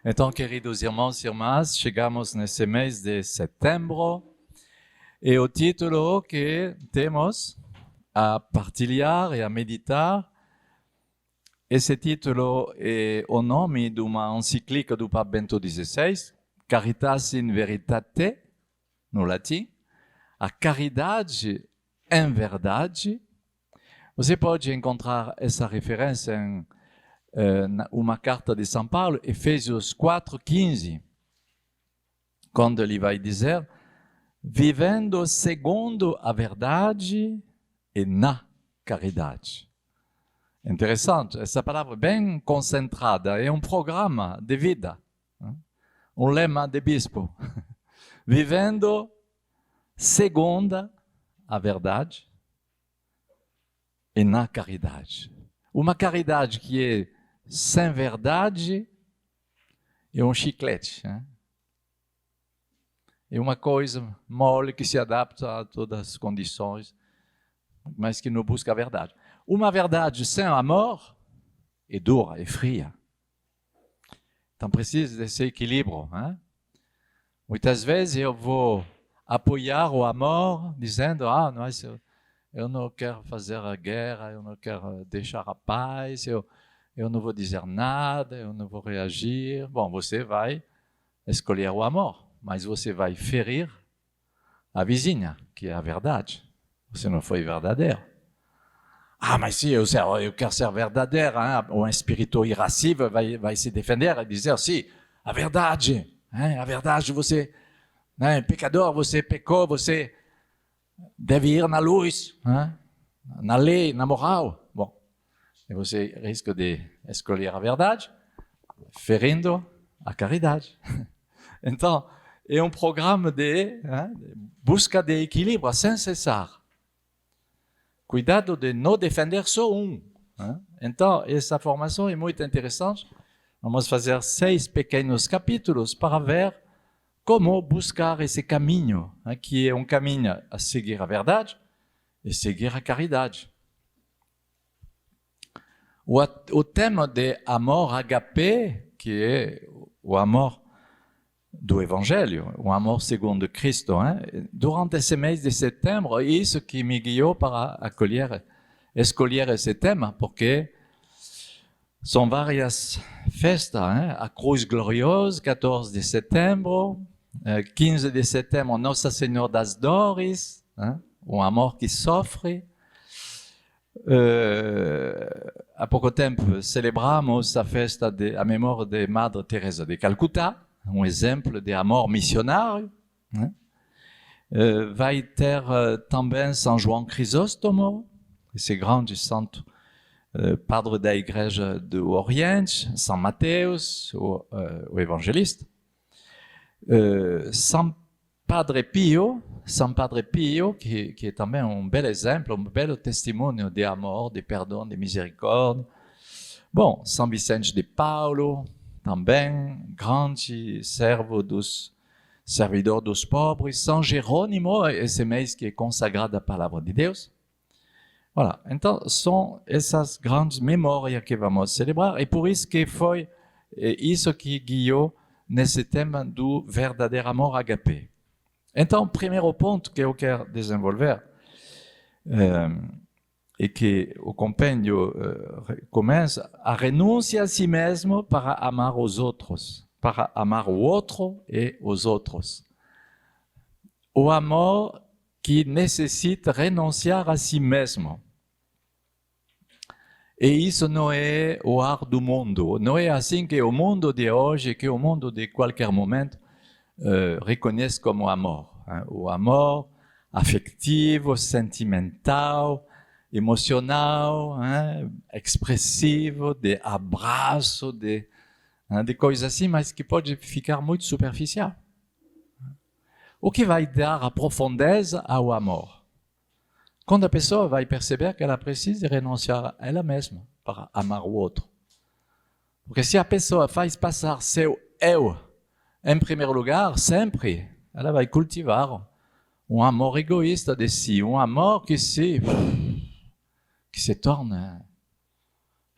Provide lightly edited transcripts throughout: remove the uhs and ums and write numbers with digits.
Então, queridos irmãos e irmãs, chegamos nesse mês de setembro e o título que temos a partilhar e a meditar, esse título é o nome de uma encíclica do Papa Bento XVI, Caritas in Veritate, no latim, a caridade em verdade. Você pode encontrar essa referência em uma carta de São Paulo, Efésios 4:15, quando ele vai dizer: vivendo segundo a verdade e na caridade. Interessante, essa palavra bem concentrada, é um programa de vida, um lema de bispo. Vivendo segundo a verdade e na caridade. Uma caridade que é sem verdade é um chiclete. É uma coisa mole que se adapta a todas as condições, mas que não busca a verdade. Uma verdade sem amor é dura, é fria. Então precisa desse equilíbrio. Muitas vezes eu vou apoiar o amor dizendo: mas eu não quero fazer a guerra, eu não quero deixar a paz, eu não vou dizer nada, eu não vou reagir. Bom, você vai escolher o amor, mas você vai ferir a vizinha, que é a verdade. Você não foi verdadeiro. Mas sim, eu quero ser verdadeiro. Um espírito irascível vai se defender e dizer: sim, a verdade, você é pecador, você pecou, você deve ir na luz, na lei, na moral. Bom, e você risca de escolher a verdade, ferindo a caridade. Então, é um programa de busca de equilíbrio sem cessar. Cuidado de não defender só um. Então, essa formação é muito interessante. Vamos fazer 6 pequenos capítulos para ver como buscar esse caminho, que é um caminho a seguir a verdade e seguir a caridade. O tema de amor agape, que é o amor do Evangelho, o amor segundo Cristo, durante esse mês de setembro, é isso que me guiou para escolher esse tema, porque são várias festas, a Cruz Gloriosa, 14 de setembro, 15 de setembro, Nossa Senhora das Dores, um amor que sofre. Há pouco tempo celebramos a festa a memória de Madre Teresa de Calcutá, um exemplo de amor missionário. Vai ter também São João Crisóstomo, esse grande santo padre da Igreja do Oriente, São Mateus, o evangelista. São Padre Pio, que é também um belo exemplo, um belo testemunho de amor, de perdão, de misericórdia. Bom, São Vicente de Paulo, também grande servidor dos pobres. São Jerônimo, esse mês que é consagrado à palavra de Deus. Voilà. Então, são essas grandes memórias que vamos celebrar, e por isso que foi isso que guiou nesse tema do verdadeiro amor agape. Então, o primeiro ponto que eu quero desenvolver, e que o compêndio começa, a renúncia a si mesmo para amar os outros, para amar o outro e os outros. O amor que necessita renunciar a si mesmo. E isso não é o ar do mundo. Não é assim que o mundo de hoje, que o mundo de qualquer momento, reconhece como amor. O amor afetivo, sentimental, emocional, expressivo, de abraço, de coisas assim, mas que pode ficar muito superficial. O que vai dar a profundeza ao amor? Quando a pessoa vai perceber que ela precisa renunciar a ela mesma para amar o outro. Porque se a pessoa faz passar seu eu em primeiro lugar, sempre, ela vai cultivar um amor egoísta de si, um amor que se torna,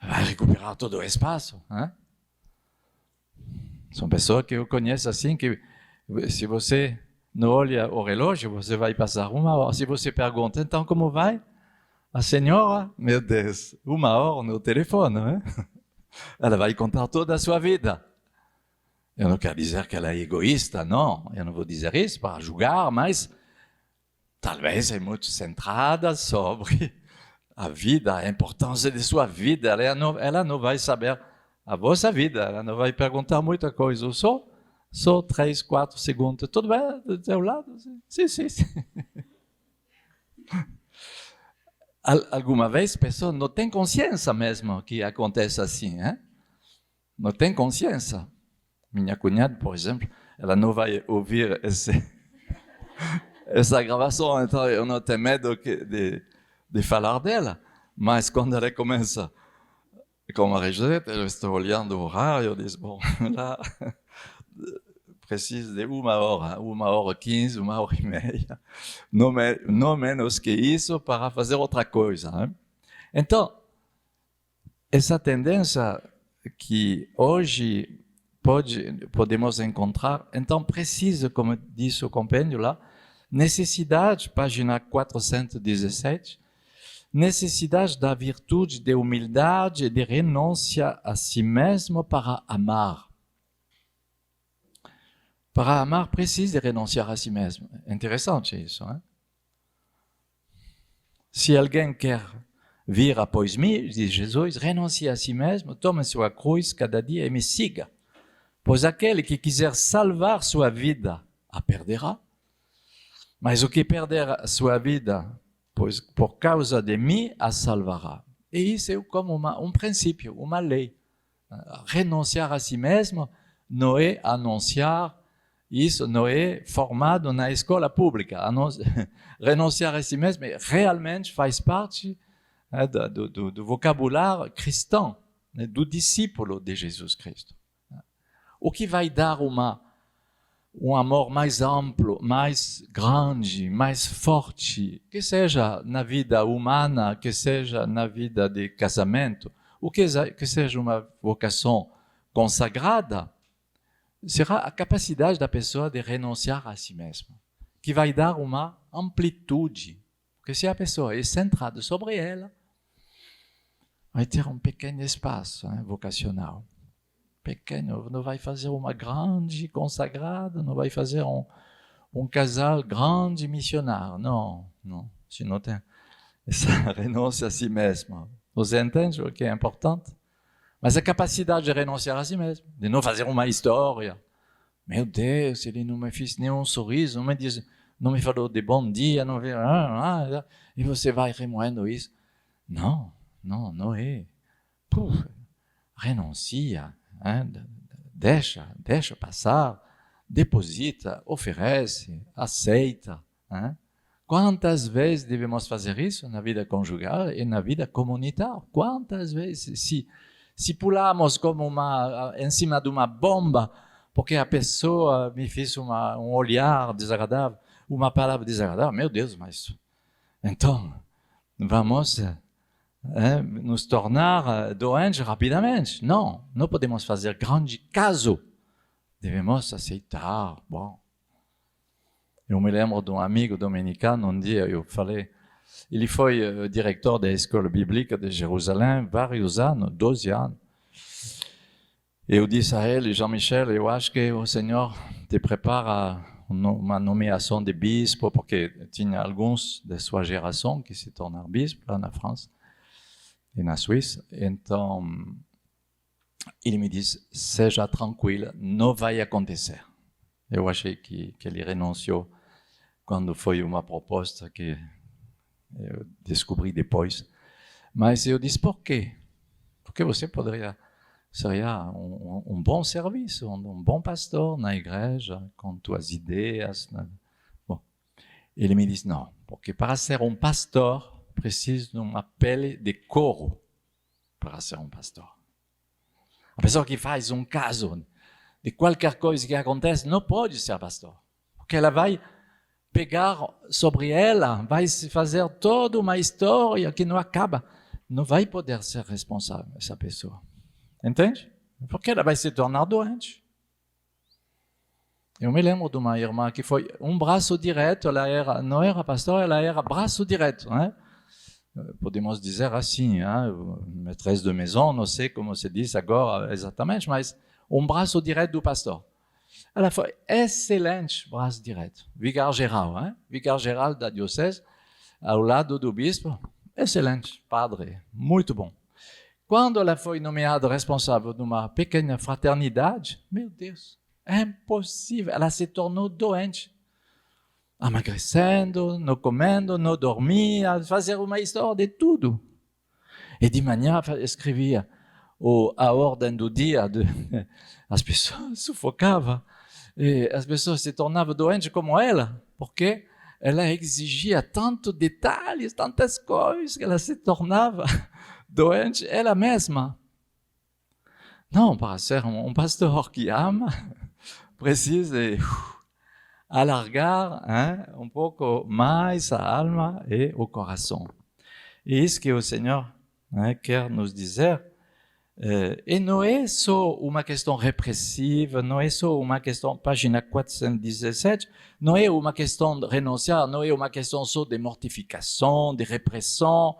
vai recuperar todo o espaço. São pessoas que eu conheço assim, que se você não olha o relógio, você vai passar 1 hora. Se você pergunta, então como vai? A senhora, meu Deus, 1 hora no telefone, né? Ela vai contar toda a sua vida. Eu não quero dizer que ela é egoísta, não. Eu não vou dizer isso para julgar, mas talvez é muito centrada sobre a vida, a importância de sua vida. Ela não vai saber a vossa vida, ela não vai perguntar muita coisa. Só 3, 4 segundos. Tudo bem do teu lado? Sim. Alguma vez a pessoa não tem consciência mesmo que acontece assim, hein? Não tem consciência. Minha cunhada, por exemplo, ela não vai ouvir essa gravação, então eu não tenho medo de falar dela. Mas quando ela começa com a Regina, eu estou olhando o horário, eu digo, bom, lá, preciso de 1 hora, 1h15, 1h30, não menos que isso para fazer outra coisa. Né? Então, essa tendência que hoje podemos encontrar, então precisa, como disse o compêndio lá, necessidade, página 417, necessidade da virtude de humildade e de renúncia a si mesmo para amar. Para amar, precisa de renunciar a si mesmo. É interessante isso, hein? Se alguém quer vir após mim, diz Jesus, renuncie a si mesmo, tome sua cruz cada dia e me siga. Pois aquele que quiser salvar sua vida, a perderá. Mas o que perder a sua vida, pois por causa de mim, a salvará. E isso é como um princípio, uma lei. Renunciar a si mesmo não é anunciar, isso não é formado na escola pública. Renunciar a si mesmo realmente faz parte do vocabulário cristão, do discípulo de Jesus Cristo. O que vai dar um amor mais amplo, mais grande, mais forte, que seja na vida humana, que seja na vida de casamento, ou que seja uma vocação consagrada, será a capacidade da pessoa de renunciar a si mesma, que vai dar uma amplitude. Porque se a pessoa é centrada sobre ela, vai ter um pequeno espaço vocacional. Pequeno, não vai fazer uma grande consagrada, não vai fazer um casal grande missionário. Não. Se não tem essa renúncia a si mesmo. Você entende o que é importante? Mas a capacidade de renunciar a si mesmo, de não fazer uma história. Meu Deus, ele não me fez nenhum sorriso, não me falou de bom dia, não me... e você vai remoendo isso. Não é. Renuncia. Deixa passar, deposita, oferece, aceita. Quantas vezes devemos fazer isso na vida conjugal e na vida comunitária? Quantas vezes? Se pulamos como em cima de uma bomba, porque a pessoa me fez um olhar desagradável, uma palavra desagradável, meu Deus, mas então vamos nos tornar doentes rapidamente. Não podemos fazer grande caso. Devemos aceitar. Bom, eu me lembro de um amigo dominicano, um dia eu falei, ele foi diretor da Escola Bíblica de Jerusalém vários anos, 12 anos. Eu disse a ele, Jean-Michel, eu acho que o Senhor te prepara uma nomeação de bispo, porque tinha alguns de sua geração que se tornaram bispos lá na França e na Suíça. Então, ele me disse, seja tranquila, não vai acontecer. Eu achei que ele renunciou quando foi uma proposta que eu descobri depois. Mas eu disse, por quê? Porque você seria um bom serviço, um bom pastor na igreja, com tuas ideias. Bom, ele me disse, não, porque para ser um pastor, preciso de uma pele de couro para ser um pastor. A pessoa que faz um caso de qualquer coisa que acontece não pode ser pastor, porque ela vai pegar sobre ela, vai se fazer toda uma história que não acaba. Não vai poder ser responsável essa pessoa. Entende? Porque ela vai se tornar doente. Eu me lembro de uma irmã que foi braço direto, não era pastora, ela era braço direto, né? Podemos dizer assim, hein? Maîtresse de maison, não sei como se diz agora exatamente, mas braço direto do pastor. Ela foi excelente braço direto, vigário-geral, hein? Vigário-geral da diocese, ao lado do bispo, excelente, padre, muito bom. Quando ela foi nomeada responsável de uma pequena fraternidade, meu Deus, é impossível, ela se tornou doente. Emagrecendo, não comendo, não dormia, fazia uma história de tudo. E de manhã escrevia a ordem do dia, as pessoas sufocavam, e as pessoas se tornavam doentes como ela, porque ela exigia tantos detalhes, tantas coisas, que ela se tornava doente ela mesma. Não, para ser pastor que ama, precisa alargar pouco mais a alma e o coração. E isso que o Senhor quer nos dizer. E não é só uma questão repressiva, não é só uma questão, página 417, não é uma questão de renunciar, não é uma questão só de mortificação, de repressão,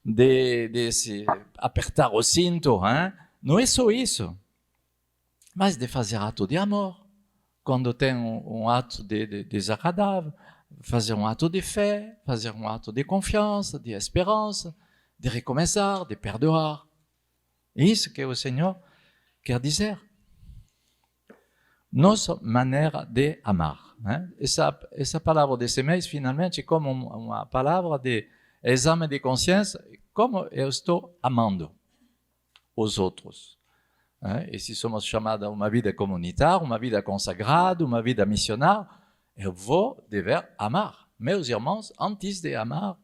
de se apertar o cinto, não é só isso, mas de fazer ato de amor. Quando tem ato de desagradável, fazer ato de fé, fazer ato de confiança, de esperança, de recomeçar, de perdoar. É isso que o Senhor quer dizer. Nossa maneira de amar. Essa palavra desse mês, finalmente, é como uma palavra de exame de consciência, como eu estou amando os outros. E se somos chamados a uma vida comunitária, uma vida consagrada, uma vida missionária, eu vou dever amar meus irmãos antes de amar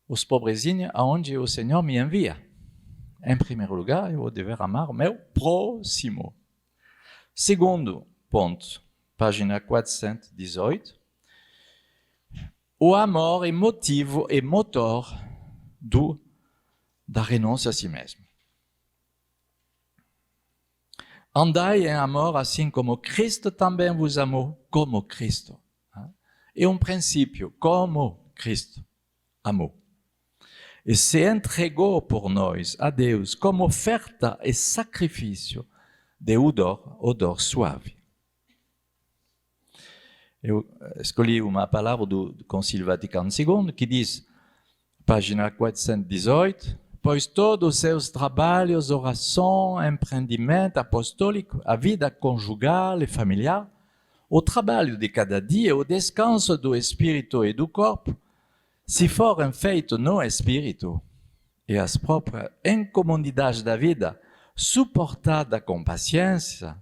os pobrezinhos aonde o Senhor me envia. Em primeiro lugar, eu vou dever amar meu próximo. Segundo ponto, página 418. O amor é motivo e motor da renúncia a si mesmo. Andai em amor assim como Cristo também vos amou, como Cristo. É princípio, como Cristo amou. E se entregou por nós a Deus como oferta e sacrifício de odor suave. Eu escolhi uma palavra do Concílio Vaticano II que diz, página 418, pois todos os seus trabalhos, oração, empreendimento apostólico, a vida conjugal e familiar, o trabalho de cada dia, o descanso do espírito e do corpo, se forem feitos no espírito e as próprias incomodidades da vida suportadas com paciência,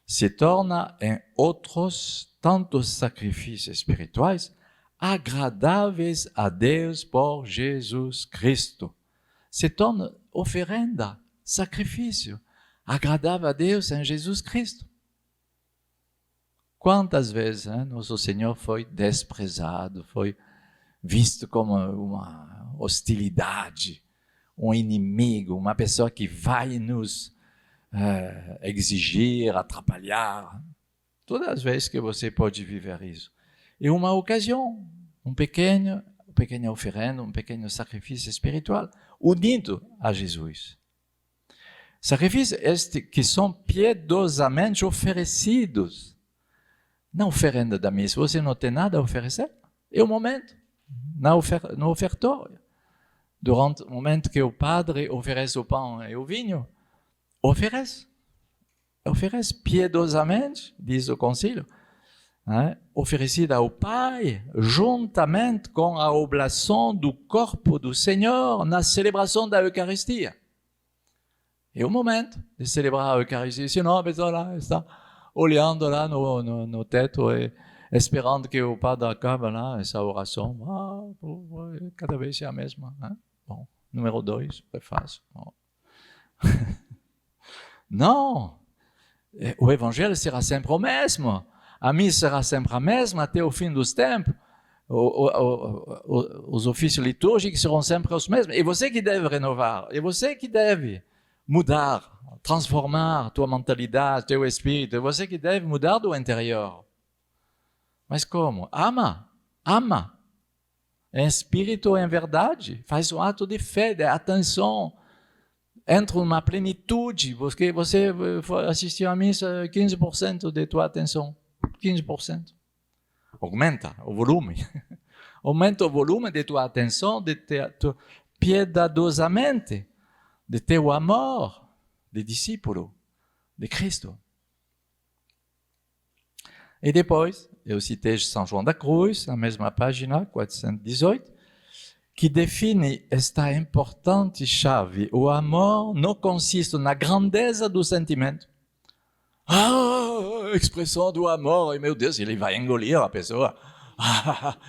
se torna em outros tantos sacrifícios espirituais agradáveis a Deus por Jesus Cristo. Se torna oferenda, sacrifício, agradável a Deus em Jesus Cristo. Quantas vezes nosso Senhor foi desprezado, foi visto como uma hostilidade, inimigo, uma pessoa que vai nos exigir, atrapalhar. Todas as vezes que você pode viver isso. É uma ocasião, uma pequena oferenda, um pequeno sacrifício espiritual, unido a Jesus. Sacrifícios estes que são piedosamente oferecidos. Na oferenda da missa, você não tem nada a oferecer? É o momento. No ofertório. Durante o momento que o padre oferece o pão e o vinho, oferece piedosamente, diz o concílio, oferecida ao Pai, juntamente com a oblação do corpo do Senhor na celebração da Eucaristia. É o momento de celebrar a Eucaristia, senão a pessoa lá está olhando lá no teto e esperando que o padre acabe lá essa oração. Cada vez é a mesma. Bom, número 2, é fácil. Não! O evangelho será sempre o mesmo. A missa será sempre a mesma até o fim dos tempos. Os ofícios litúrgicos serão sempre os mesmos. É você que deve renovar. É você que deve mudar, transformar tua mentalidade, teu espírito. Você que deve mudar do interior. Mas como? Ama. Em espírito, em verdade. Faz um ato de fé, de atenção. Entra numa plenitude, porque você assistiu à missa 15% de tua atenção. 15%. Aumenta o volume. Aumenta o volume de tua atenção, piedadosamente, de teu amor de discípulo de Cristo. E depois, eu citei São João da Cruz, na mesma página, 418, que define esta importante chave. O amor não consiste na grandeza do sentimento. A expressão do amor, e meu Deus, ele vai engolir a pessoa.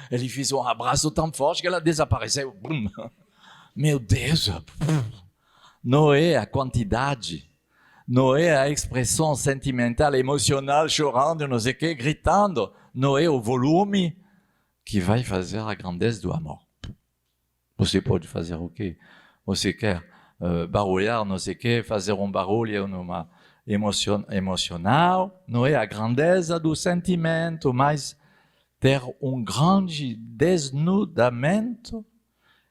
Ele fez um abraço tão forte que ela desapareceu. Meu Deus! Não é a quantidade. Não é a expressão sentimental, emocional, chorando, não sei o que, gritando. Não é o volume que vai fazer a grandeza do amor. Você pode fazer o quê? Você quer barulhar, não sei o que, fazer um barulho numa emocional. Não é a grandeza do sentimento, mas ter um grande desnudamento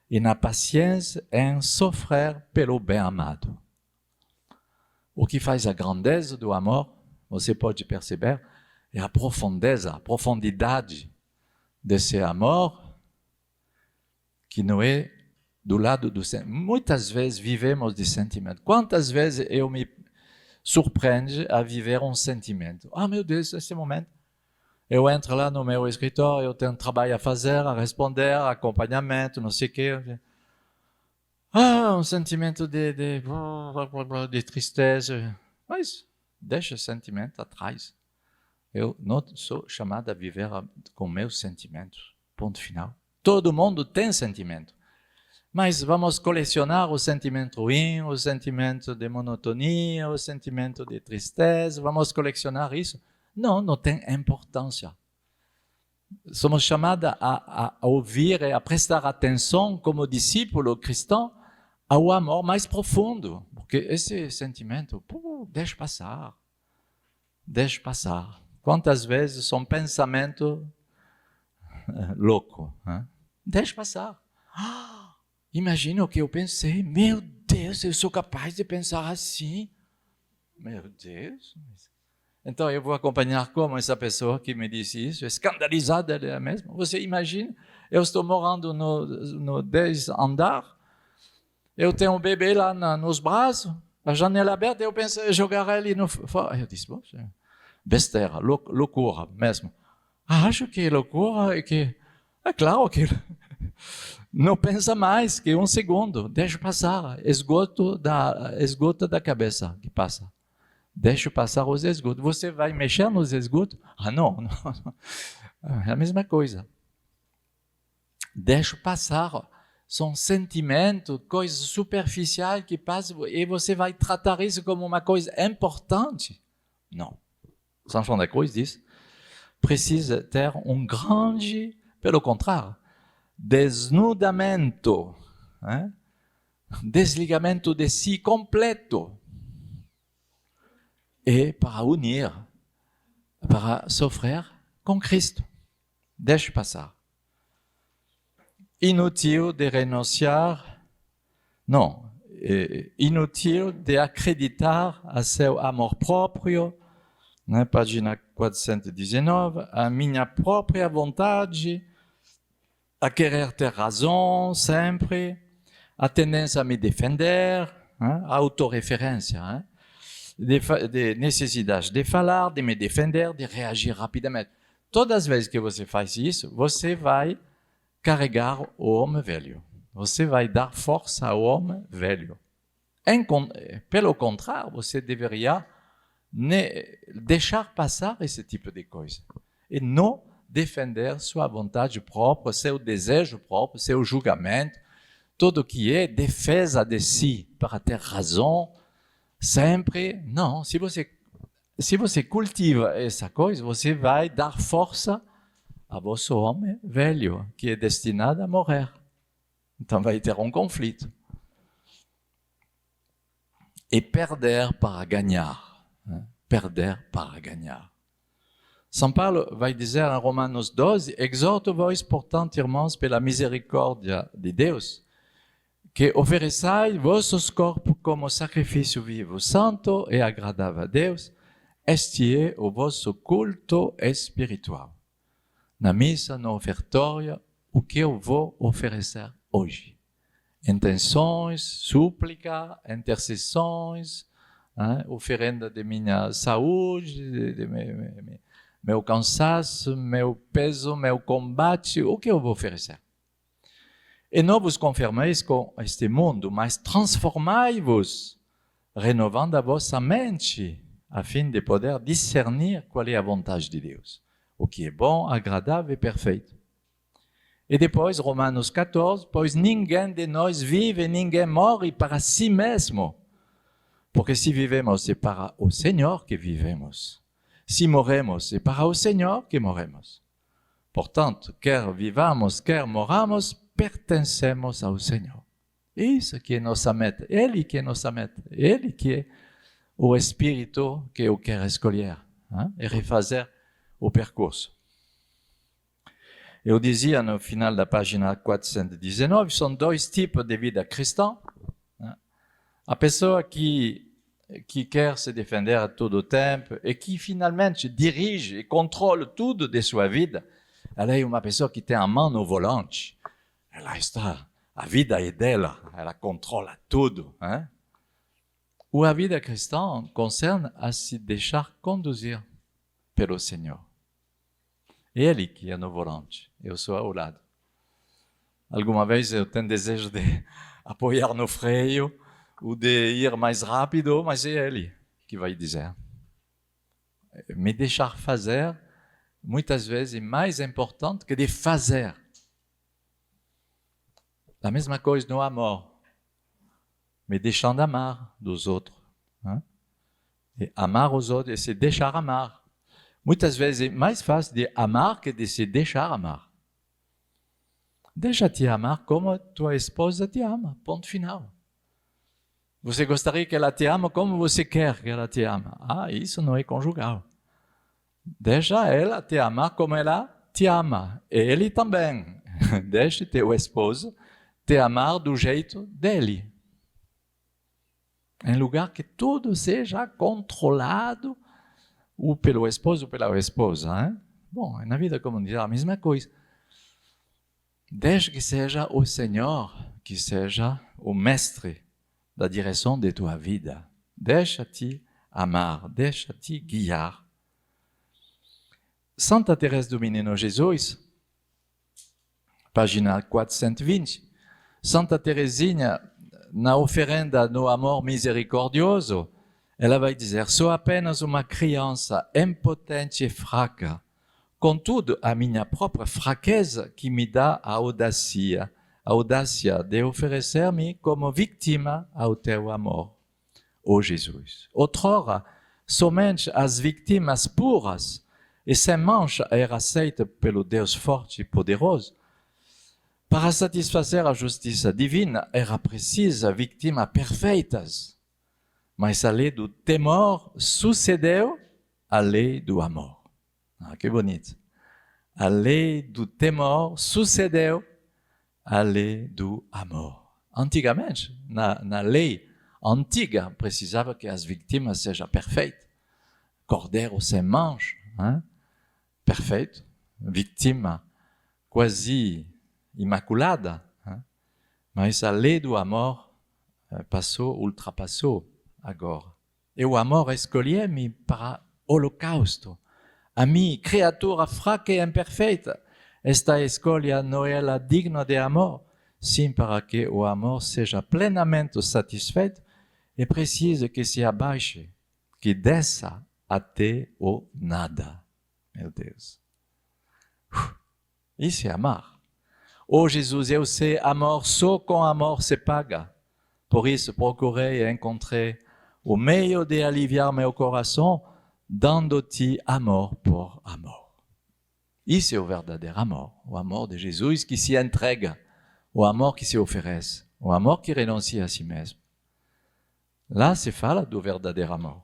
e na paciência em sofrer pelo bem-amado. O que faz a grandeza do amor, você pode perceber, é a profundidade desse amor que não é do lado do sentimento. Muitas vezes vivemos de sentimento. Quantas vezes eu me surpreendo a viver um sentimento? Meu Deus, nesse momento, eu entro lá no meu escritório, eu tenho um trabalho a fazer, a responder, acompanhamento, não sei o quê. Um sentimento de tristeza. Mas deixa o sentimento atrás. Eu não sou chamado a viver com meus sentimentos. Ponto final. Todo mundo tem sentimento. Mas vamos colecionar o sentimento ruim, o sentimento de monotonia, o sentimento de tristeza. Vamos colecionar isso? Não tem importância. Somos chamados a ouvir e a prestar atenção como discípulo cristão ao amor mais profundo, porque esse sentimento, deixa passar. Quantas vezes são pensamentos loucos, hein? Deixa passar. Imagina o que eu pensei, meu Deus, eu sou capaz de pensar assim. Meu Deus. Então eu vou acompanhar como essa pessoa que me disse isso, escandalizada dela mesma. Você imagina, eu estou morando no 10º andar, eu tenho um bebê lá nos braços, a janela aberta, eu pensei jogar ele no fora. Eu disse, besteira, loucura mesmo. Acho que é loucura, que é claro que não pensa mais que um segundo, deixa passar, esgoto da cabeça que passa. Deixa passar os esgotos. Você vai mexer nos esgotos? Não. É a mesma coisa. Deixa passar. São sentimentos, coisas superficiais que passam e você vai tratar isso como uma coisa importante? Não. São João da Cruz diz, precisa ter um grande, pelo contrário, desnudamento, desligamento de si completo. E para unir, para sofrer com Cristo. Deixe passar. Inútil de renunciar, não, inútil de acreditar a seu amor próprio, página 419, a minha própria vontade, a querer ter razão sempre, a tendência a me defender, a autorreferência, de necessidade de falar, de me defender, de reagir rapidamente. Todas as vezes que você faz isso, você vai carregar o homem velho. Você vai dar força ao homem velho. Pelo contrário, você deveria deixar passar esse tipo de coisa. E não defender sua vontade própria, seu desejo próprio, seu julgamento, tudo que é defesa de si para ter razão, sempre. Não, se você cultiva essa coisa, você vai dar força a vosso homem velho, que é destinado a morrer. Então vai ter um conflito. e perder para ganhar. Perder para ganhar. São Paulo vai dizer em Romanos 12, exorto-vos, portanto, irmãos, pela misericórdia de Deus, que ofereçai vossos corpos como sacrifício vivo, santo e agradável a Deus, este é o vosso culto espiritual. Na missa, no ofertório, o que eu vou oferecer hoje? Intenções, súplica, intercessões, oferenda de minha saúde, de meu cansaço, meu peso, meu combate, o que eu vou oferecer? E não vos conformeis com este mundo, mas transformai-vos, renovando a vossa mente, a fim de poder discernir qual é a vontade de Deus, o que é bom, agradável e perfeito. E depois, Romanos 14, pois ninguém de nós vive, ninguém morre para si mesmo, porque se vivemos é para o Senhor que vivemos, se morremos é para o Senhor que morremos. Portanto, quer vivamos, quer morramos, pertencemos ao Senhor. Isso que é nossa meta, Ele que é nossa meta, Ele que é o Espírito que eu quero escolher, e refazer o percurso. Eu dizia no final da página 419, são dois tipos de vida cristã. A pessoa que quer se defender a todo tempo e que finalmente dirige e controla tudo de sua vida, ela é uma pessoa que tem a mão no volante. Ela está, a vida é dela, ela controla tudo. Ou a vida cristã concerne a se deixar conduzir pelo Senhor. Ele que é no volante, eu sou ao lado. Alguma vez eu tenho desejo de apoiar no freio ou de ir mais rápido, mas é Ele que vai dizer. Me deixar fazer, muitas vezes, é mais importante que de fazer. A mesma coisa no amor. Me deixando amar dos outros. E amar os outros e se deixar amar. Muitas vezes é mais fácil de amar que de se deixar amar. Deixa-te amar como tua esposa te ama. Ponto final. Você gostaria que ela te ama como você quer que ela te ama. Isso não é conjugal. Deixa ela te amar como ela te ama. E ele também. Deixa teu esposo te amar do jeito dele. Em lugar que tudo seja controlado ou pelo esposo ou pela esposa. Bom, na vida comunitária a mesma coisa. Deixa que seja o Senhor, que seja o mestre da direção de tua vida. Deixa-te amar, deixa-te guiar. Santa Teresa do Menino Jesus, página 420, Santa Teresinha, na oferenda no amor misericordioso, ela vai dizer, sou apenas uma criança impotente e fraca. Contudo, a minha própria fraqueza que me dá a audácia de oferecer-me como vítima ao teu amor, ó Jesus. Outrora, somente as vítimas puras e sem mancha eram aceitas pelo Deus forte e poderoso. Para satisfazer a justiça divina, era precisa vítimas perfeitas. Mas a lei do temor sucedeu à lei do amor. Que bonito. A lei do temor sucedeu à lei do amor. Antigamente, na lei antiga, precisava que as vítimas sejam perfeitas. Cordeiro sem mancha, perfeito. Vítima quase imaculada. Mas a lei do amor ultrapassou agora. E o amor escolheu-me para o holocausto. A mim, criatura fraca e imperfeita, esta escolha não é digna de amor. Sim, para que o amor seja plenamente satisfeito, é preciso que se abaixe, que desça até o nada. Meu Deus. Isso é amar. Oh Jesus, eu sei, amor, só com amor se paga. Por isso, procurei e encontrei o meio de aliviar meu coração, dando-te amor por amor. Isso é o verdadeiro amor, o amor de Jesus que se entrega, o amor que se oferece, o amor que renuncia a si mesmo. Lá se fala do verdadeiro amor.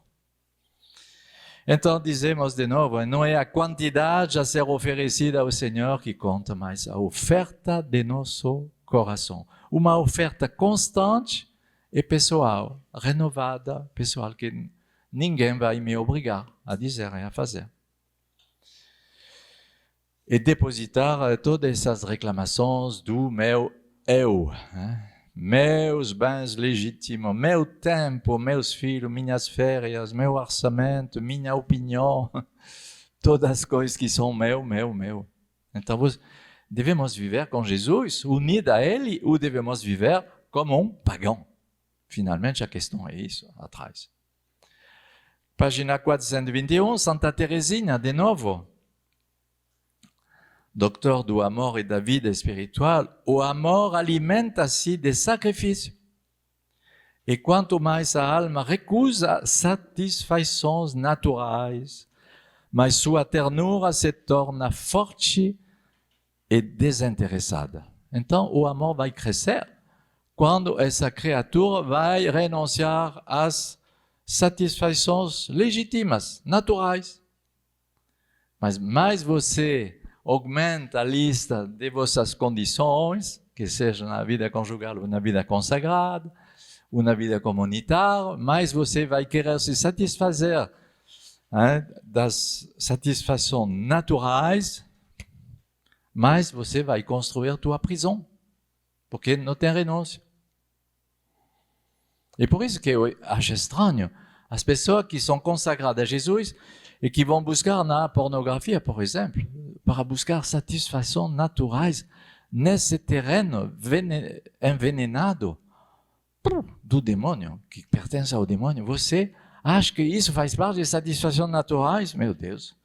Então, dizemos de novo, não é a quantidade a ser oferecida ao Senhor que conta, mas a oferta de nosso coração. Uma oferta constante e pessoal, renovada, pessoal, que ninguém vai me obrigar a dizer e a fazer. E depositar todas essas reclamações do meu eu, meus bens legítimos, meu tempo, meus filhos, minhas férias, meu orçamento, minha opinião, todas as coisas que são meu. Então, devemos viver com Jesus, unidos a Ele, ou devemos viver como um pagão? Finalmente, a questão é isso, atrás. Página 421, Santa Teresinha, de novo. Docteur do amor e da vida espiritual, o amor alimenta-se de sacrifício. E quanto mais a alma recusa satisfações naturais, mais sua ternura se torna forte e desinteressada. Então, o amor vai crescer quando essa criatura vai renunciar às satisfações legítimas, naturais. Mas mais você aumenta a lista de vossas condições, que seja na vida conjugal ou na vida consagrada, ou na vida comunitária, mais você vai querer se satisfazer das satisfações naturais, mais você vai construir tua prisão, porque não tem renúncia. E por isso que eu acho estranho as pessoas que são consagradas a Jesus e que vão buscar na pornografia, por exemplo, para buscar satisfações naturais nesse terreno envenenado do demônio, que pertence ao demônio. Você acha que isso faz parte de satisfações naturais? Meu Deus,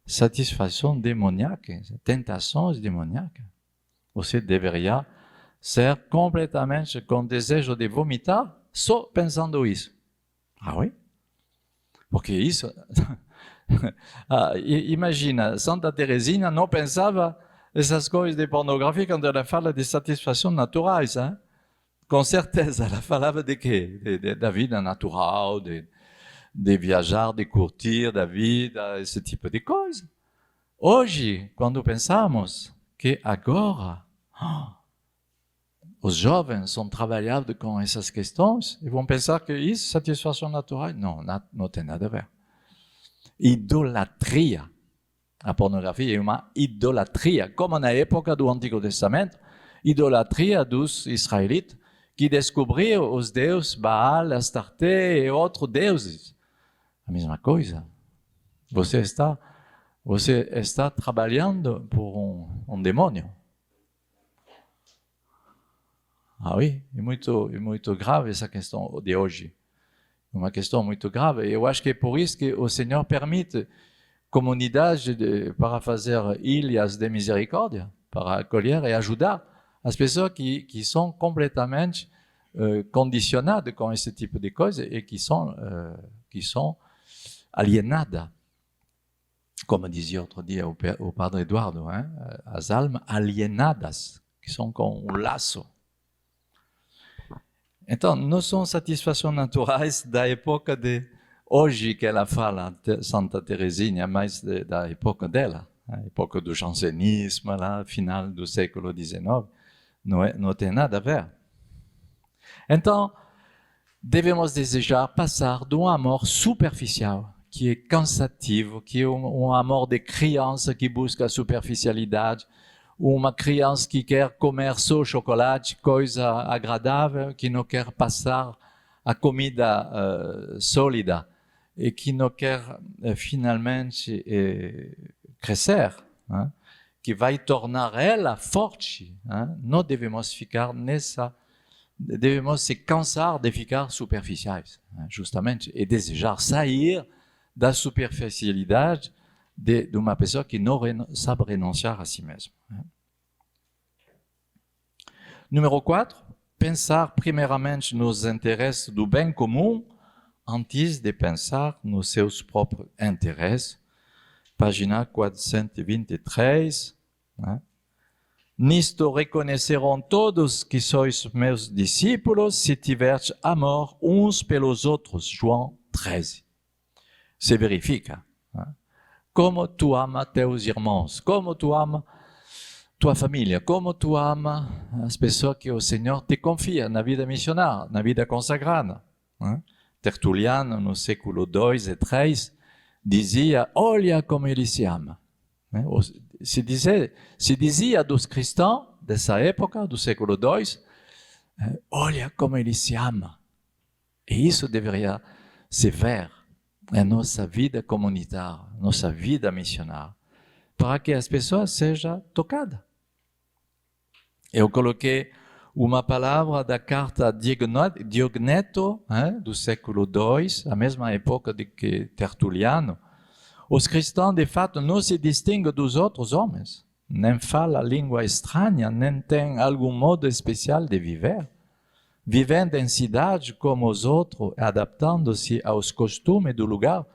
satisfação demoníaca, tentações demoníacas. Você deveria ser completamente com desejo de vomitar só pensando isso. Ah, oui? Porque isso... imagina, Santa Teresinha não pensava essas coisas de pornografia quando ela fala de satisfações naturais. Hein? Com certeza, ela falava de quê? Da vida natural, de viajar, de curtir da vida, esse tipo de coisa. Hoje, quando pensamos que agora os jovens são trabalhados com essas questões, e vão pensar que isso é satisfação natural. Não tem nada a ver. Idolatria. A pornografia é uma idolatria, como na época do Antigo Testamento, idolatria dos israelitas, que descobriram os deuses Baal, Astarte e outros deuses. A mesma coisa. Você está trabalhando por um demônio. Ah oui, é muito grave essa questão de hoje. Uma questão muito grave. Eu acho que é por isso que o Senhor permite comunidades para fazer ilhas de misericórdia, para acolher e ajudar as pessoas que são completamente condicionadas com esse tipo de coisas e que são alienadas. Como dizia outro dia o Padre Eduardo, as almas alienadas, que são com um laço. Então, não são satisfações naturais da época de hoje que ela fala, Santa Teresinha, mas da época dela, a época do jansenismo, lá, final do século XIX, não tem nada a ver. Então, devemos desejar passar de um amor superficial, que é cansativo, que é um amor de criança que busca a superficialidade, uma criança que quer comer só chocolate, coisa agradável, que não quer passar a comida sólida e que não quer finalmente crescer, que vai tornar ela forte. Não devemos ficar devemos se cansar de ficar superficiais, justamente, e desejar sair da superficialidade de uma pessoa que não sabe renunciar a si mesma. Número 4, pensar primeiramente nos interesses do bem comum antes de pensar nos seus próprios interesses. Página 423. Nisto reconhecerão todos que sois meus discípulos se tiverdes amor uns pelos outros. João 13. Se verifica. Como tu amas teus irmãos, como tu amas tua família, como tu amas as pessoas que o Senhor te confia na vida missionária, na vida consagrada. Tertuliano, no século II e III, dizia, olha como ele se ama. Se dizia dos cristãos dessa época, do século II, olha como ele se ama. E isso deveria se ver em nossa vida comunitária, nossa vida missionária, para que as pessoas sejam tocadas. Eu coloquei uma palavra da carta Diogneto, do século II, a mesma época de que Tertuliano. Os cristãos, de fato, não se distinguem dos outros homens, nem falam língua estranha, nem têm algum modo especial de viver. Vivendo em cidade como os outros, adaptando-se aos costumes do lugar,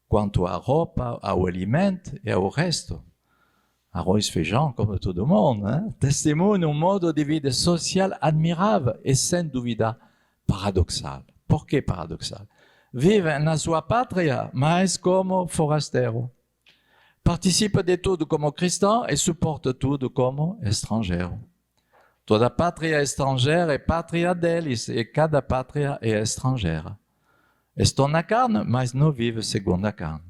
quanto à roupa, ao alimento e ao resto. Arroz e feijão, como todo mundo, testemunha um modo de vida social admirável e, sem dúvida, paradoxal. Por que paradoxal? Vivem na sua pátria, mas como forasteiro. Participa de tudo como cristão e suporta tudo como estrangeiro. Toda pátria estrangeira é pátria deles, e cada pátria é estrangeira. Estão na carne, mas não vivem segundo a carne.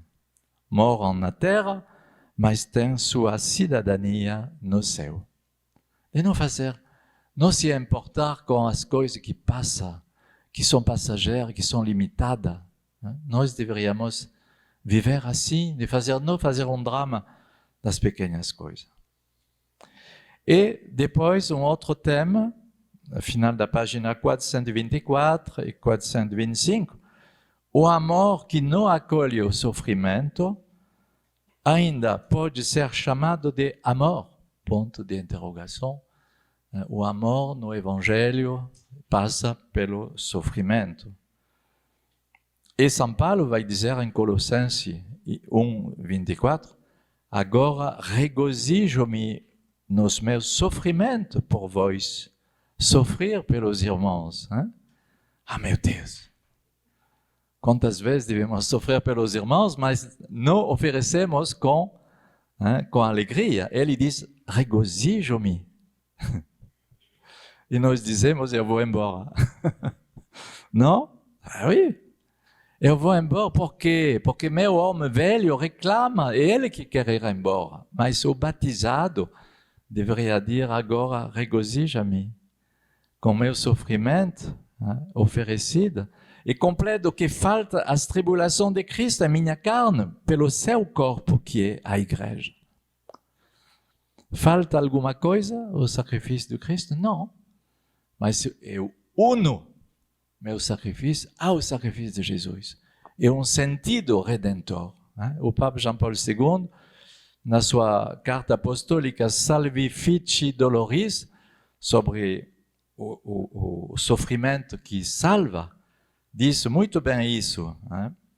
Moram na terra, mas têm sua cidadania no céu. E não se importar com as coisas que passam, que são passageiras, que são limitadas. Nós deveríamos viver assim, não fazer um drama das pequenas coisas. E depois, um outro tema, no final da página 424 e 425, o amor que não acolhe o sofrimento ainda pode ser chamado de amor, ponto de interrogação. O amor no Evangelho passa pelo sofrimento. E São Paulo vai dizer em Colossenses 1:24, agora regozijo-me nos meus sofrimentos por vós, sofrer pelos irmãos. Meu Deus! Quantas vezes devemos sofrer pelos irmãos, mas não oferecemos com alegria. Ele diz, regozijo-me. E nós dizemos, eu vou embora. Não? Oui. Eu vou embora por quê? Porque meu homem velho reclama, é ele que quer ir embora. Mas o batizado deveria dizer agora, regozija-me com meu sofrimento oferecido. E completo que falta as tribulações de Cristo em minha carne, pelo seu corpo que é a igreja. Falta alguma coisa ao sacrifício de Cristo? Não. Mas eu uno meu sacrifício ao sacrifício de Jesus. É um sentido redentor. O Papa João Paulo II, na sua carta apostólica Salvifici Doloris, sobre o sofrimento que salva, diz muito bem isso,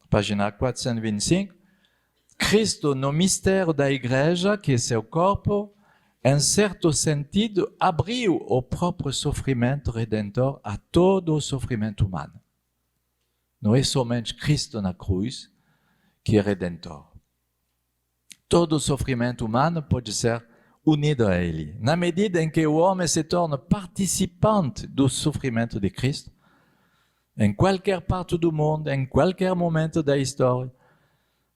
página 425. Cristo, no mistério da igreja, que é seu corpo, em certo sentido, abriu o próprio sofrimento redentor a todo o sofrimento humano. Não é somente Cristo na cruz que é redentor. Todo o sofrimento humano pode ser unido a Ele. Na medida em que o homem se torna participante do sofrimento de Cristo, em qualquer parte do mundo, em qualquer momento da história,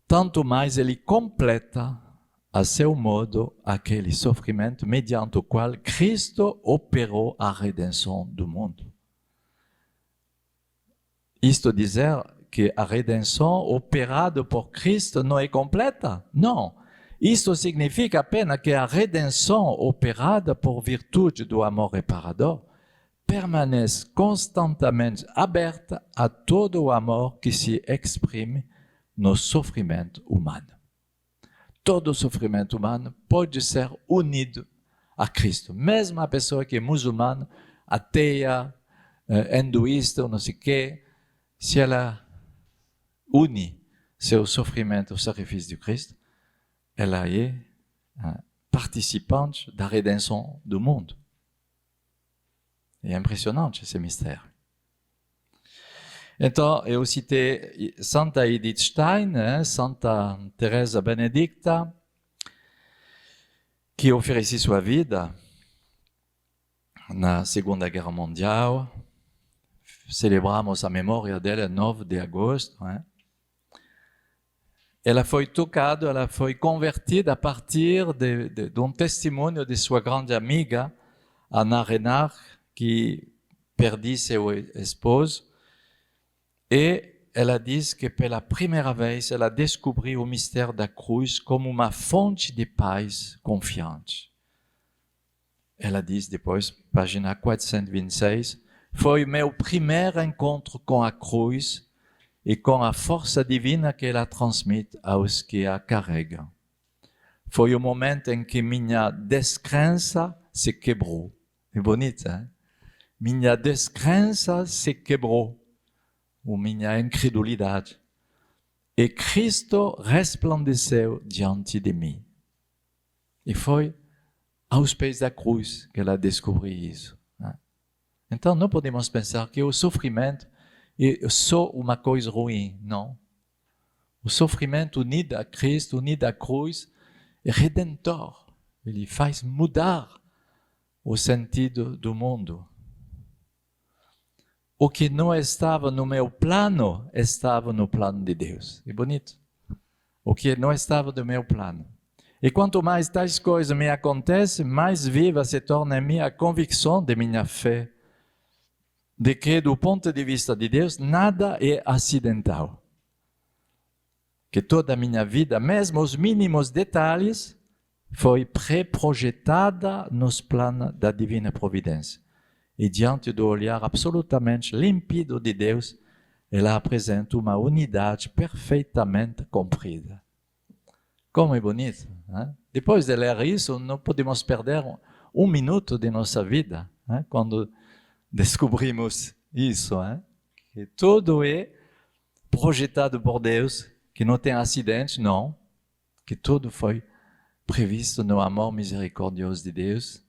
tanto mais ele completa a seu modo aquele sofrimento mediante o qual Cristo operou a redenção do mundo. Isto dizer que a redenção operada por Cristo não é completa? Não. Isto significa apenas que a redenção operada por virtude do amor reparador permanece constantemente aberta a todo o amor que se exprime no sofrimento humano. Todo sofrimento humano pode ser unido a Cristo. Mesmo a pessoa que é muçulmana, ateia, hinduísta, ou não sei o quê, se ela une seu sofrimento ao sacrifício de Cristo, ela é participantes da redenção do mundo. É impressionante esse mistério. Então, eu citei Santa Edith Stein, Santa Teresa Benedicta, que ofereceu sua vida na Segunda Guerra Mundial. Celebramos a memória dela 9 de agosto. Ela foi tocada, ela foi convertida a partir de um testemunho de sua grande amiga, Anna Renard, que perdeu seu esposo. E ela diz que pela primeira vez ela descobriu o mistério da cruz como uma fonte de paz confiante. Ela diz depois, página 426, foi meu primeiro encontro com a cruz e com a força divina que ela transmite aos que a carregam. Foi o momento em que minha descrença se quebrou. É bonito, hein? Minha descrença se quebrou. Ou minha incredulidade. E Cristo resplandeceu diante de mim. E foi aos pés da cruz que ela descobriu isso. Então não podemos pensar que o sofrimento é só uma coisa ruim, não. O sofrimento unido a Cristo, unido à cruz, é redentor. Ele faz mudar o sentido do mundo. O que não estava no meu plano, estava no plano de Deus. É bonito. O que não estava no meu plano. E quanto mais tais coisas me acontecem, mais viva se torna em mim a convicção de minha fé, de que, do ponto de vista de Deus, nada é acidental. Que toda a minha vida, mesmo os mínimos detalhes, foi pré-projetada nos planos da divina providência. E diante do olhar absolutamente límpido de Deus, ela apresenta uma unidade perfeitamente comprida. Como é bonito, né? Depois de ler isso, não podemos perder um minuto de nossa vida, né? Quando descobrimos isso, né? Que tudo é projetado por Deus, que não tem acidente, não, que tudo foi previsto no amor misericordioso de Deus.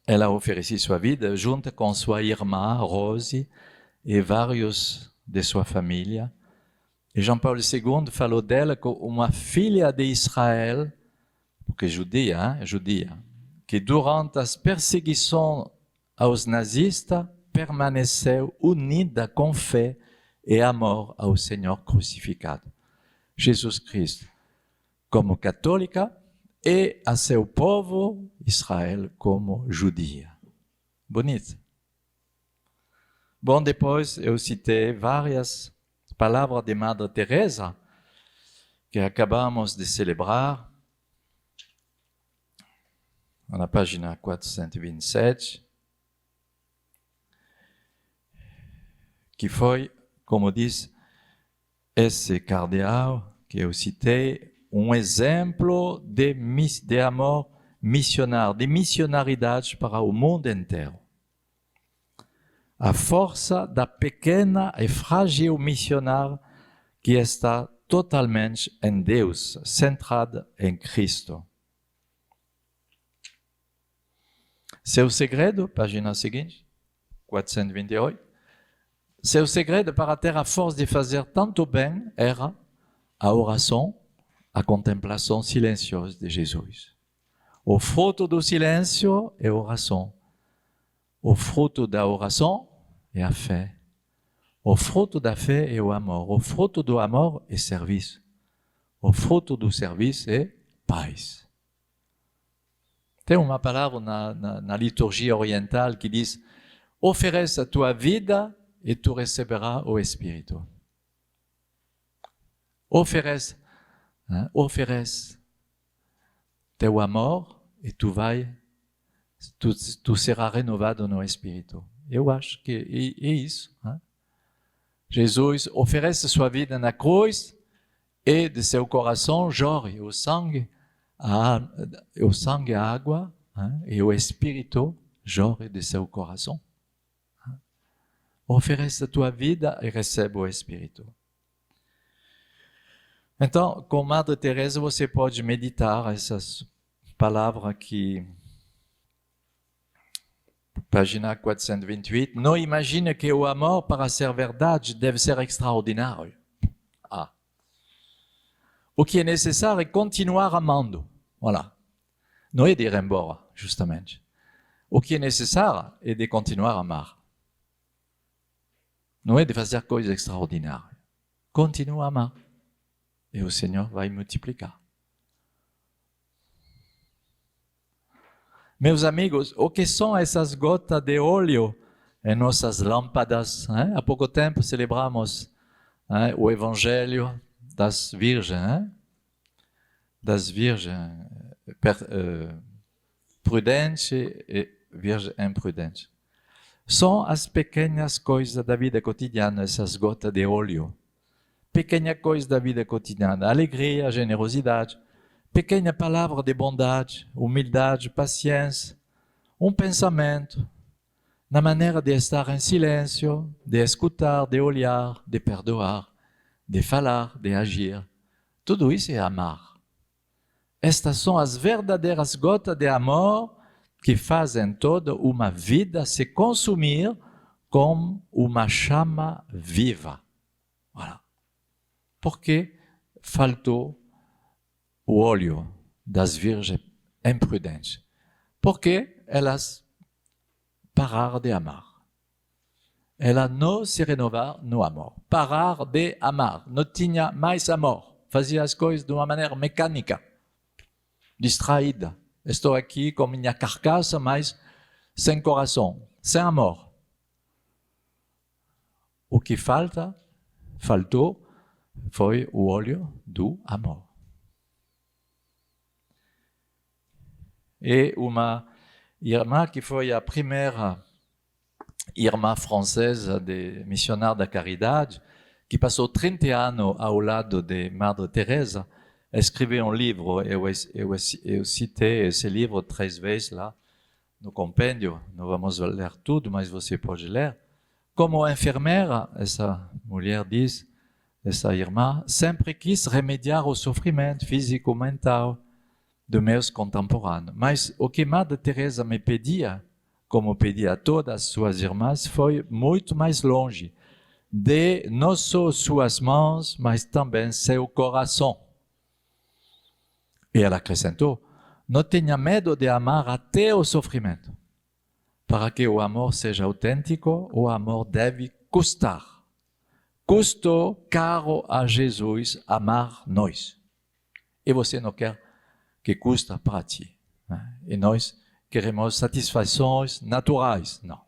Ela ofereceu sua vida junto com sua irmã Rose e vários de sua família. E João Paulo II falou dela como uma filha de Israel, porque judia, que durante as perseguições aos nazistas permaneceu unida com fé e amor ao Senhor crucificado, Jesus Cristo, como católica, e a seu povo, Israel, como judia. Bonito. Bom, depois eu citei várias palavras de Madre Teresa, que acabamos de celebrar, na página 427, que foi, como diz esse cardeal que eu citei, um exemplo de amor missionário, de missionaridade para o mundo inteiro. A força da pequena e frágil missionária que está totalmente em Deus, centrada em Cristo. Seu segredo, página seguinte, 428, seu segredo para ter a força de fazer tanto bem era a oração, a contemplação silenciosa de Jesus. O fruto do silêncio é a oração. O fruto da oração é a fé. O fruto da fé é o amor. O fruto do amor é serviço. O fruto do serviço é paz. Tem uma palavra na liturgia oriental que diz: oferece a tua vida e tu receberás o Espírito. Oferece teu amor e tu serás renovado no Espírito. Eu acho que é isso. Jesus oferece sua vida na cruz e de seu coração jorre o sangue, a água, e o Espírito jorre de seu coração. Oferece a tua vida e recebe o Espírito. Então, com Madre Teresa, você pode meditar essas palavras que... Página 428. Não imagine que o amor, para ser verdade, deve ser extraordinário. O que é necessário é continuar amando. Voilà. Não é de ir embora, justamente. O que é necessário é de continuar a amar. Não é de fazer coisas extraordinárias. Continua a amar. E o Senhor vai multiplicar. Meus amigos, o que são essas gotas de óleo em nossas lâmpadas? Há pouco tempo celebramos o Evangelho das Virgens, das Virgens prudentes e Virgens imprudentes. São as pequenas coisas da vida cotidiana, essas gotas de óleo. Pequena coisa da vida cotidiana, alegria, generosidade, pequena palavra de bondade, humildade, paciência, pensamento, na maneira de estar em silêncio, de escutar, de olhar, de perdoar, de falar, de agir. Tudo isso é amar. Estas são as verdadeiras gotas de amor que fazem toda uma vida se consumir como uma chama viva. Voilà. Porque faltou o óleo das virgens imprudentes. Porque elas pararam de amar. Elas não se renovaram no amor. Parar de amar. Não tinha mais amor. Fazia as coisas de uma maneira mecânica, distraída. Estou aqui com minha carcaça, mas sem coração, sem amor. O que faltou, foi o óleo do amor. E uma irmã que foi a primeira irmã francesa de missionária da caridade, que passou 30 anos ao lado de Madre Teresa, escreveu livro, eu citei esse livro 3 vezes lá no compêndio, não vamos ler tudo, mas você pode ler. Como enfermeira, essa mulher diz, essa irmã, sempre quis remediar o sofrimento físico e mental dos meus contemporâneos. Mas o que Madre Teresa me pedia, como pedia a todas as suas irmãs, foi muito mais longe. De não só suas mãos, mas também seu coração. E ela acrescentou, não tenha medo de amar até o sofrimento. Para que o amor seja autêntico, o amor deve custar. Custou caro a Jesus amar nós. E você não quer que custa para ti. E nós queremos satisfações naturais. Não.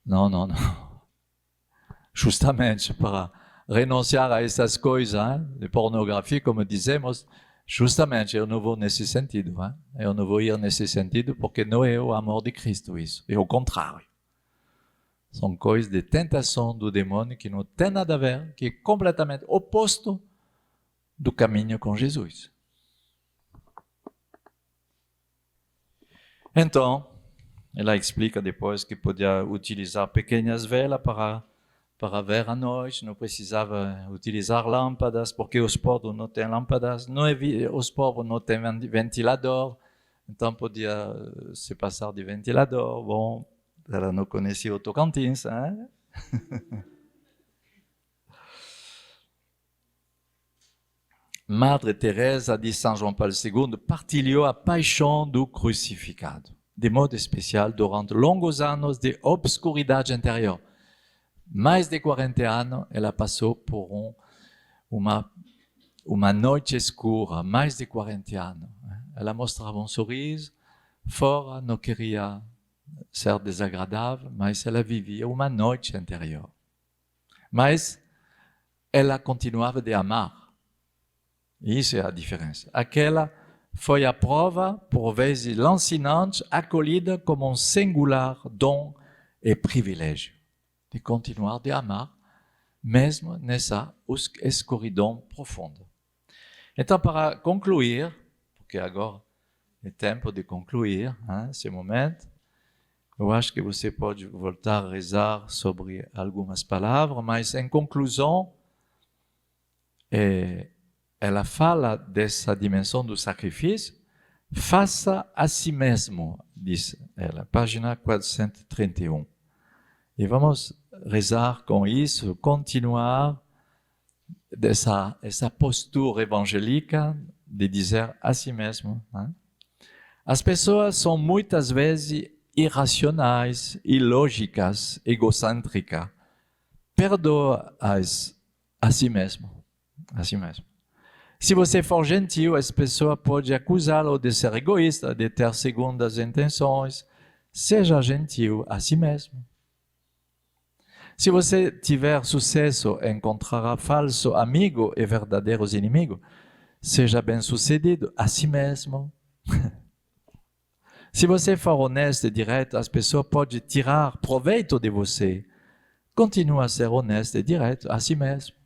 Não. Justamente para renunciar a essas coisas de pornografia, como dizemos, justamente eu não vou nesse sentido. Eu não vou ir nesse sentido porque não é o amor de Cristo isso. É o contrário. São coisas de tentação do demônio que não tem nada a ver, que é completamente oposto do caminho com Jesus. Então, ela explica depois que podia utilizar pequenas velas para ver a noite, não precisava utilizar lâmpadas, porque os povos não têm lâmpadas, os povos não têm ventilador, então podia se passar de ventilador. Bom, ela não conhecia o Tocantins, hein? Madre Teresa de São João Paulo II partilhou a paixão do crucificado, de modo especial durante longos anos de obscuridade interior. Mais de 40 anos, ela passou por uma noite escura, mais de 40 anos. Ela mostrava sorriso, fora não queria ser desagradável, mas ela vivia uma noite interior. Mas ela continuava de amar. Isso é a diferença. Aquela foi a prova, por vezes lancinante, acolhida como um singular dom e privilégio de continuar de amar, mesmo nessa escuridão profunda. Então, para concluir, porque agora é tempo de concluir esse momento, eu acho que você pode voltar a rezar sobre algumas palavras, mas em conclusão, ela fala dessa dimensão do sacrifício, faça a si mesmo, diz ela, página 431. E vamos rezar com isso, continuar essa postura evangélica de dizer a si mesmo. Né? As pessoas são muitas vezes irracionais, ilógicas, egocêntricas. Perdoa-as a si mesmo. A si mesmo. Se você for gentil, essa pessoa pode acusá-lo de ser egoísta, de ter segundas intenções. Seja gentil a si mesmo. Se você tiver sucesso, encontrará falso amigo e verdadeiros inimigos. Seja bem-sucedido a si mesmo. Se você for honesto e direto, as pessoas podem tirar proveito de você. Continue a ser honesto e direto a si mesmo.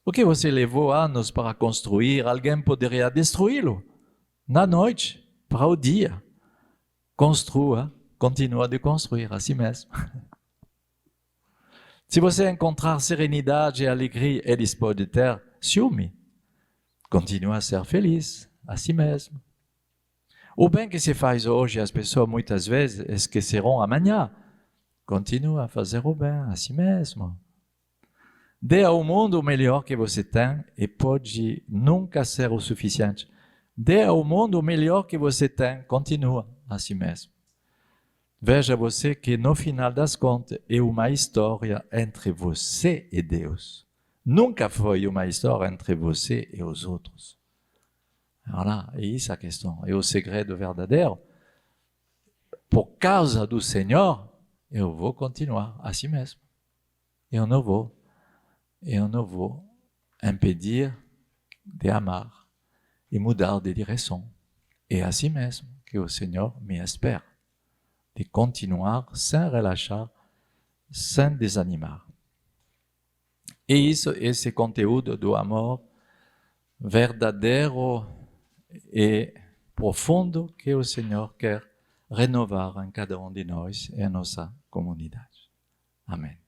O que você levou anos para construir, alguém poderia destruí-lo na noite, para o dia. Construa, continua de construir a si mesmo. Se você encontrar serenidade e alegria, eles podem ter ciúme. Continua a ser feliz a si mesmo. O bem que se faz hoje, as pessoas muitas vezes esquecerão amanhã. Continua a fazer o bem a si mesmo. Dê ao mundo o melhor que você tem e pode nunca ser o suficiente. Dê ao mundo o melhor que você tem, continua a si mesmo. Veja você que no final das contas é uma história entre você e Deus. Nunca foi uma história entre você e os outros. Voilà, é isso a questão. É o segredo verdadeiro. Por causa do Senhor, eu vou continuar a si mesmo. Eu não vou impedir de amar e mudar de direção. É a si mesmo que o Senhor me espera, de continuar sem relaxar, sem desanimar. E isso, esse conteúdo do amor verdadeiro e profundo que o Senhor quer renovar em cada um de nós e em nossa comunidade. Amém.